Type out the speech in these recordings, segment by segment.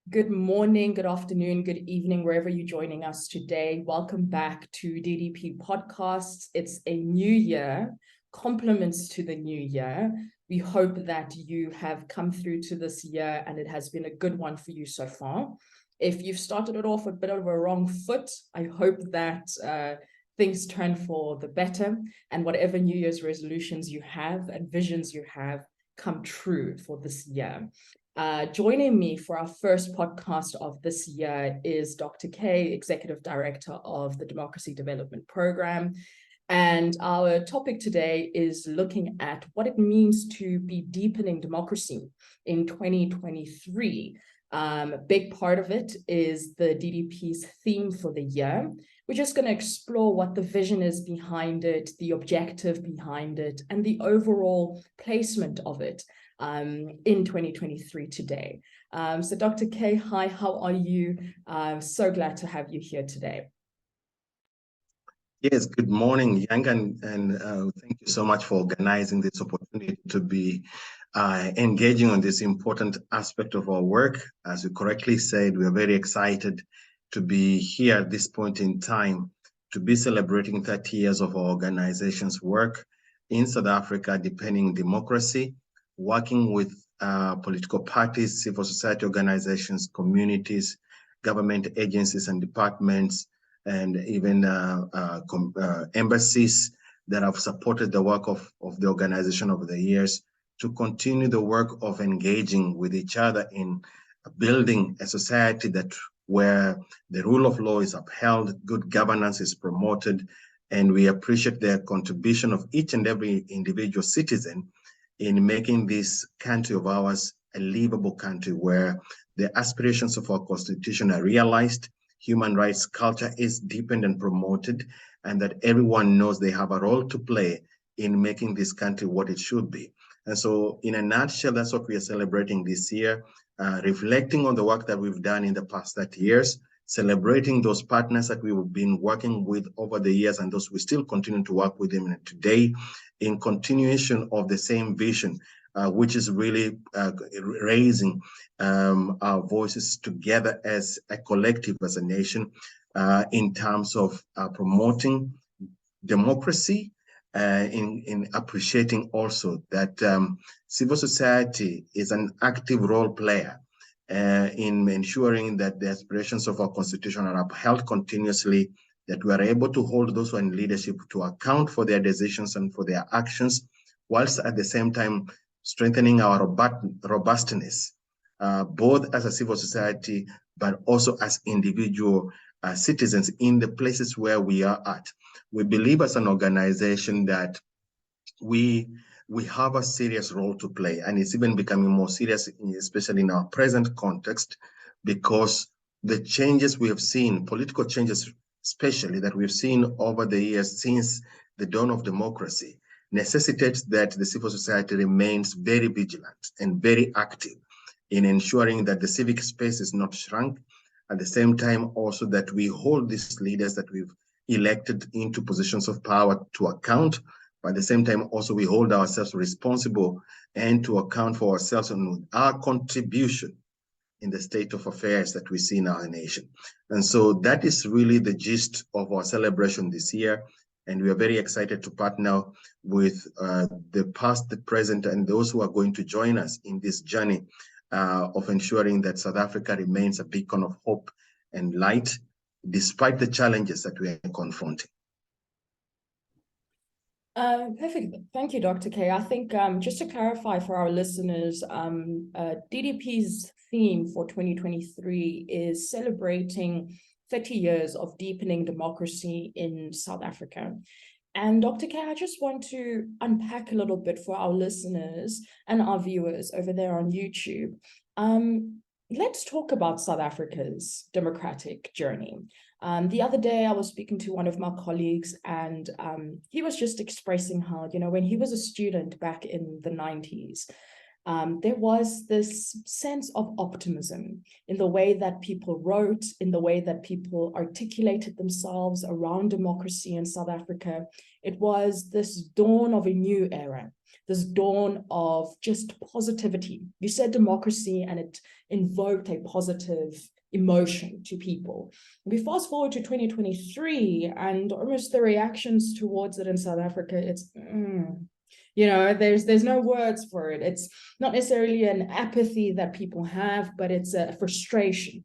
Good morning, good afternoon, good evening, wherever you're joining us today. Welcome back to DDP Podcasts. It's a new year, compliments to the new year. We hope that you have come through to this year and it has been a good one for you so far. If you've started it off a bit of a wrong foot, I hope that things turn for the better and whatever New Year's resolutions you have and visions you have come true for this year. Joining me for our first podcast of this year is Dr. K, Executive Director of the Democracy Development Program. And our topic today is looking at what it means to be deepening democracy in 2023. A big part of it is the DDP's theme for the year. We're just going to explore what the vision is behind it, the objective behind it, and the overall placement of it in 2023 today. So Dr. K, hi, how are you? So glad to have you here today. Yes, good morning, Yang, and thank you so much for organizing this opportunity to be engaging on this important aspect of our work. As you correctly said, we are very excited to be here at this point in time to be celebrating 30 years of our organization's work in South Africa, deepening democracy, working with political parties, civil society organizations, communities, government agencies and departments, and even embassies that have supported the work of the organization over the years to continue the work of engaging with each other in building a society where the rule of law is upheld, good governance is promoted, and we appreciate the contribution of each and every individual citizen in making this country of ours a livable country where the aspirations of our constitution are realized, human rights culture is deepened and promoted, and that everyone knows they have a role to play in making this country what it should be. And so in a nutshell, that's what we are celebrating this year, reflecting on the work that we've done in the past 30 years, celebrating those partners that we've been working with over the years and those we still continue to work with them today in continuation of the same vision, which is really raising our voices together as a collective, as a nation, in terms of promoting democracy, in appreciating also that civil society is an active role player in ensuring that the aspirations of our constitution are upheld continuously, that we are able to hold those who are in leadership to account for their decisions and for their actions, whilst at the same time strengthening our robustness, both as a civil society, but also as individual citizens in the places where we are at. We believe as an organization that we have a serious role to play, and it's even becoming more serious, especially in our present context, because the changes we have seen, political changes especially, that we've seen over the years since the dawn of democracy, necessitates that the civil society remains very vigilant and very active in ensuring that the civic space is not shrunk. At the same time, also that we hold these leaders that we've elected into positions of power to account. But at the same time, also we hold ourselves responsible and to account for ourselves and our contribution in the state of affairs that we see in our nation. And so that is really the gist of our celebration this year. And we are very excited to partner with the past, the present, and those who are going to join us in this journey of ensuring that South Africa remains a beacon of hope and light, despite the challenges that we are confronting. Perfect. Thank you, Dr. K. I think just to clarify for our listeners, DDP's theme for 2023 is celebrating 30 years of deepening democracy in South Africa. And Dr. K, I just want to unpack a little bit for our listeners and our viewers over there on YouTube. Let's talk about South Africa's democratic journey. The other day, I was speaking to one of my colleagues, and he was just expressing how, when he was a student back in the 90s, there was this sense of optimism in the way that people wrote, in the way that people articulated themselves around democracy in South Africa. It was this dawn of a new era. this dawn of just positivity. You said democracy, and it invoked a positive emotion to people. We fast forward to 2023, and almost the reactions towards it in South Africa, it's you know, there's no words for it. It's not necessarily an apathy that people have, but it's a frustration.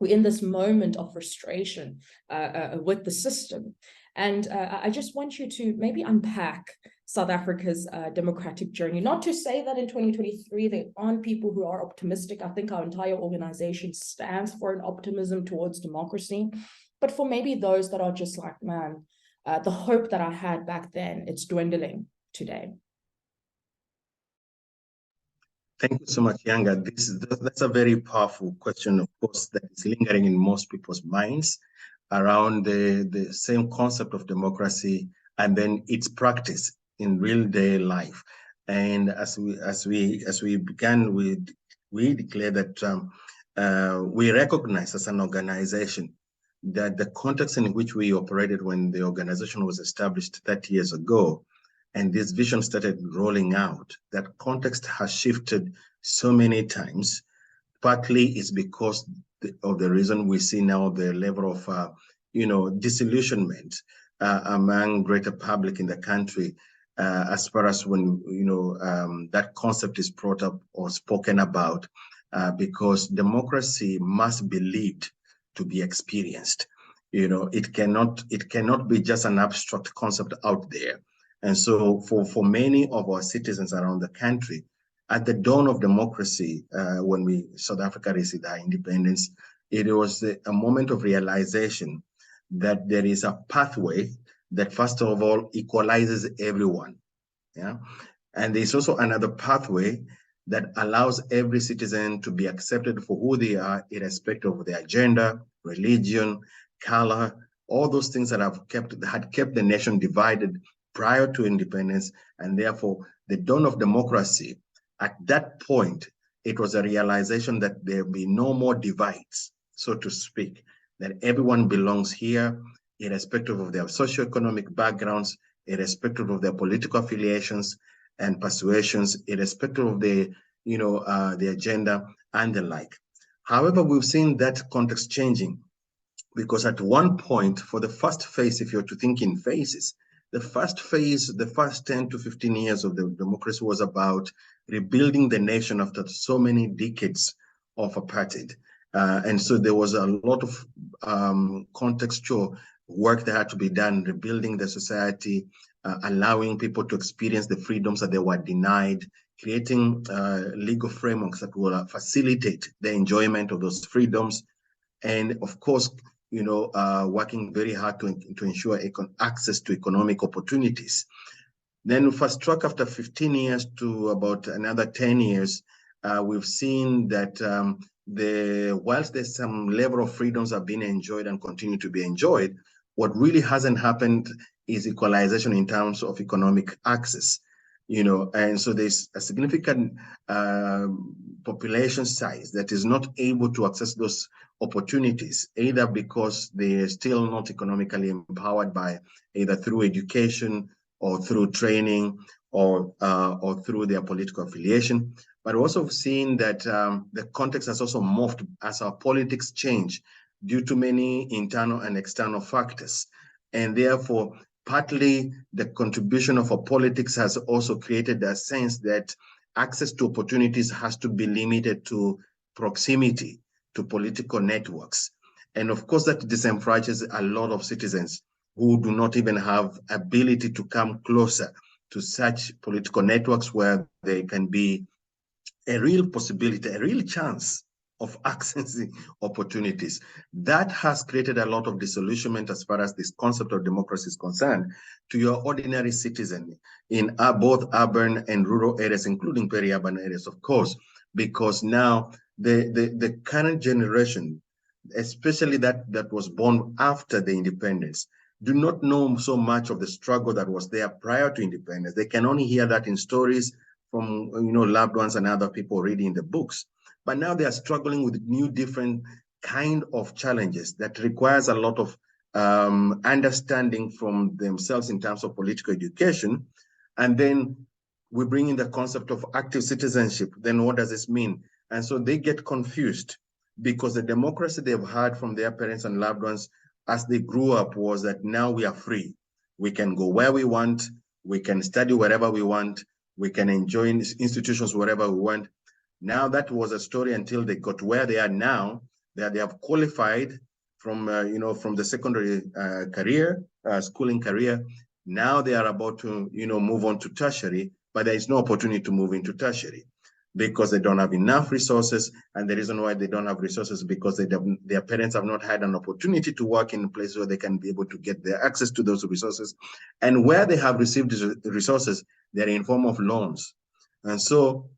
We're in this moment of frustration with the system. And I just want you to maybe unpack South Africa's democratic journey. Not to say that in 2023, there aren't people who are optimistic. I think our entire organization stands for an optimism towards democracy. But for maybe those that are just like, man, the hope that I had back then, it's dwindling today. Thank you so much, Yanga. That's a very powerful question, of course, that is lingering in most people's minds around the same concept of democracy and then its practice in real day life. And as we began with, we declare that we recognize as an organization that the context in which we operated when the organization was established 30 years ago, and this vision started rolling out, that context has shifted so many times. Partly it's because of the reason we see now the level of disillusionment among greater public in the country as far as when that concept is brought up or spoken about, because democracy must be lived to be experienced. It cannot be just an abstract concept out there. And so for many of our citizens around the country, at the dawn of democracy, when South Africa received our independence, it was a moment of realization that there is a pathway that, first of all, equalizes everyone. Yeah. And there's also another pathway that allows every citizen to be accepted for who they are, irrespective of their gender, religion, color, all those things that had kept the nation divided prior to independence. And therefore, the dawn of democracy, at that point, it was a realization that there be no more divides, so to speak, that everyone belongs here, irrespective of their socioeconomic backgrounds, irrespective of their political affiliations and persuasions, irrespective of the agenda and the like. However, we've seen that context changing, because at one point, for the first phase, if you're to think in phases, the first phase, the first 10 to 15 years of the democracy was about rebuilding the nation after so many decades of apartheid. And so there was a lot of contextual work that had to be done, rebuilding the society, allowing people to experience the freedoms that they were denied, creating legal frameworks that will facilitate the enjoyment of those freedoms. And of course, working very hard to ensure access to economic opportunities. Then fast track after 15 years to about another 10 years, we've seen that whilst there's some level of freedoms have been enjoyed and continue to be enjoyed, what really hasn't happened is equalization in terms of economic access. And so there's a significant population size that is not able to access those opportunities, either because they're still not economically empowered by either through education or through training or through their political affiliation. But also seeing that the context has also morphed as our politics change due to many internal and external factors. And therefore, partly the contribution of our politics has also created a sense that access to opportunities has to be limited to proximity to political networks. And of course, that disenfranchises a lot of citizens who do not even have ability to come closer to such political networks where there can be a real possibility, a real chance of accessing opportunities. That has created a lot of disillusionment as far as this concept of democracy is concerned to your ordinary citizen in both urban and rural areas, including peri-urban areas, of course, because now the current generation, especially that was born after the independence, do not know so much of the struggle that was there prior to independence. They can only hear that in stories from loved ones and other people reading the books. But now they are struggling with new, different kind of challenges that requires a lot of understanding from themselves in terms of political education, and then we bring in the concept of active citizenship. Then what does this mean? And so they get confused because the democracy they've had from their parents and loved ones as they grew up was that now we are free. We can go where we want. We can study wherever we want. We can enjoy institutions wherever we want. Now that was a story until they got where they are now, that they have qualified from from the secondary schooling career. Now they are about to move on to tertiary, but there is no opportunity to move into tertiary because they don't have enough resources. And the reason why they don't have resources because their parents have not had an opportunity to work in a place where they can be able to get their access to those resources. And where they have received resources, they're in form of loans. And so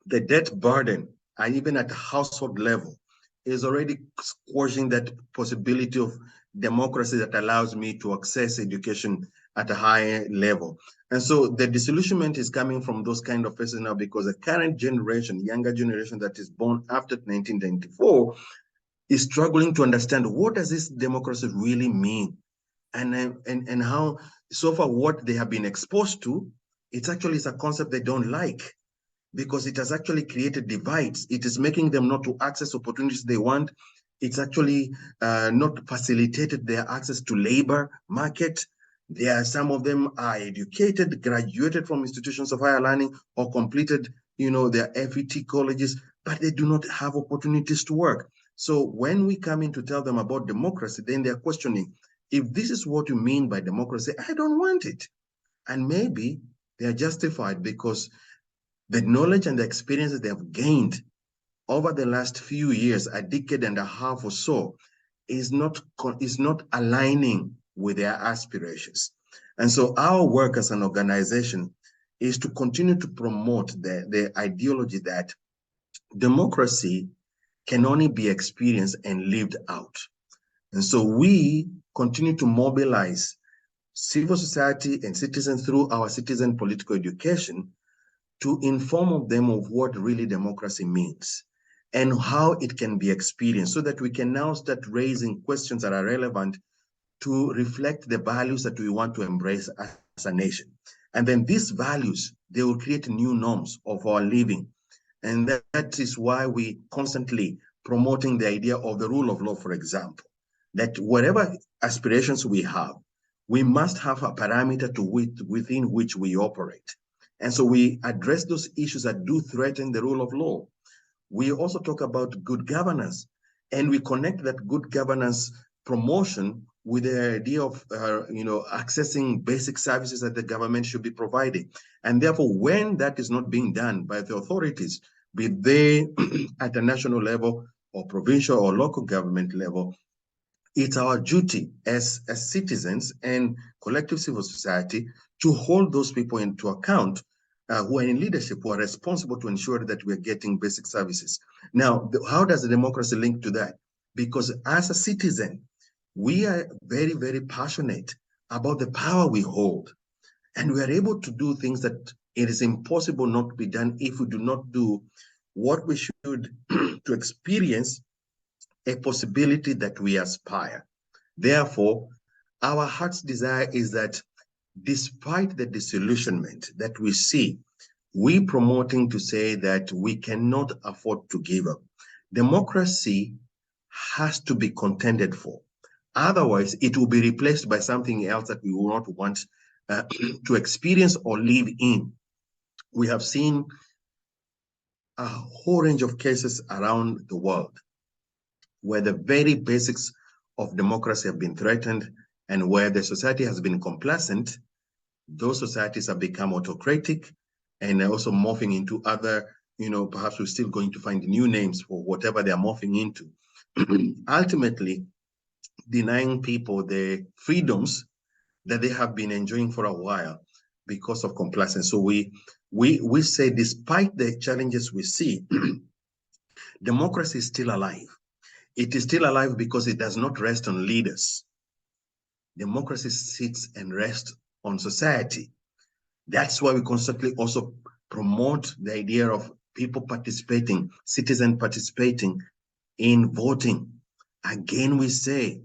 the debt burden, and even at the household level, is already squashing that possibility of democracy that allows me to access education at a higher level. And so the disillusionment is coming from those kind of places now because the current generation, younger generation that is born after 1994, is struggling to understand what does this democracy really mean, and how so far what they have been exposed to, it's actually is a concept they don't like because it has actually created divides. It is making them not to access opportunities they want. It's actually not facilitated their access to labor market. Some of them are educated, graduated from institutions of higher learning, or completed, their FET colleges, but they do not have opportunities to work. So when we come in to tell them about democracy, then they're questioning, if this is what you mean by democracy, I don't want it. And maybe they are justified because the knowledge and the experiences they have gained over the last few years, a decade and a half or so, is not aligning with their aspirations. And so our work as an organization is to continue to promote the ideology that democracy can only be experienced and lived out. And so we continue to mobilize civil society and citizens through our citizen political education to inform them of what really democracy means and how it can be experienced so that we can now start raising questions that are relevant to reflect the values that we want to embrace as a nation. And then these values, they will create new norms of our living. And that is why we constantly promoting the idea of the rule of law, for example, that whatever aspirations we have, we must have a parameter within which we operate. And so we address those issues that do threaten the rule of law. We also talk about good governance, and we connect that good governance promotion with the idea of accessing basic services that the government should be providing. And therefore, when that is not being done by the authorities, be they at a national level or provincial or local government level, it's our duty as citizens and collective civil society to hold those people into account who are in leadership, who are responsible to ensure that we're getting basic services. Now, how does the democracy link to that? Because as a citizen, we are very, very passionate about the power we hold. And we are able to do things that it is impossible not to be done if we do not do what we should to experience a possibility that we aspire. Therefore, our heart's desire is that despite the disillusionment that we see, we promoting to say that we cannot afford to give up. Democracy has to be contended for. Otherwise, it will be replaced by something else that we will not want to experience or live in. We have seen a whole range of cases around the world where the very basics of democracy have been threatened and where the society has been complacent. Those societies have become autocratic and also morphing into other, perhaps we're still going to find new names for whatever they're morphing into. Ultimately, denying people the freedoms that they have been enjoying for a while because of complacence. So we say, despite the challenges we see, democracy is still alive. It is still alive because it does not rest on leaders. Democracy sits and rests on society. That's why we constantly also promote the idea of people participating, citizens participating in voting. Again, we say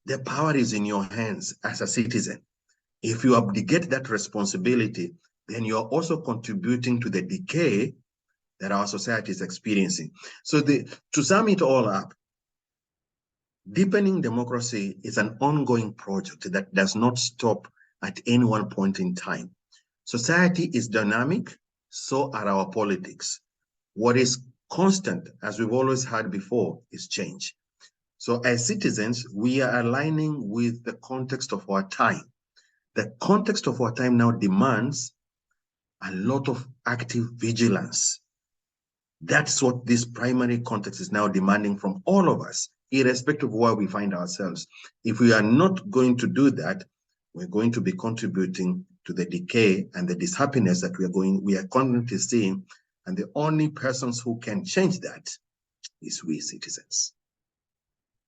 the power is in your hands as a citizen. If you abdicate that responsibility, then you're also contributing to the decay that our society is experiencing. So to sum it all up, deepening democracy is an ongoing project that does not stop at any one point in time. Society is dynamic, so are our politics. What is constant, as we've always had before, is change. So as citizens, we are aligning with the context of our time. The context of our time now demands a lot of active vigilance. That's what this primary context is now demanding from all of us, irrespective of where we find ourselves. If we are not going to do that, we're going to be contributing to the decay and the dishappiness that we are constantly seeing. And the only persons who can change that is we citizens.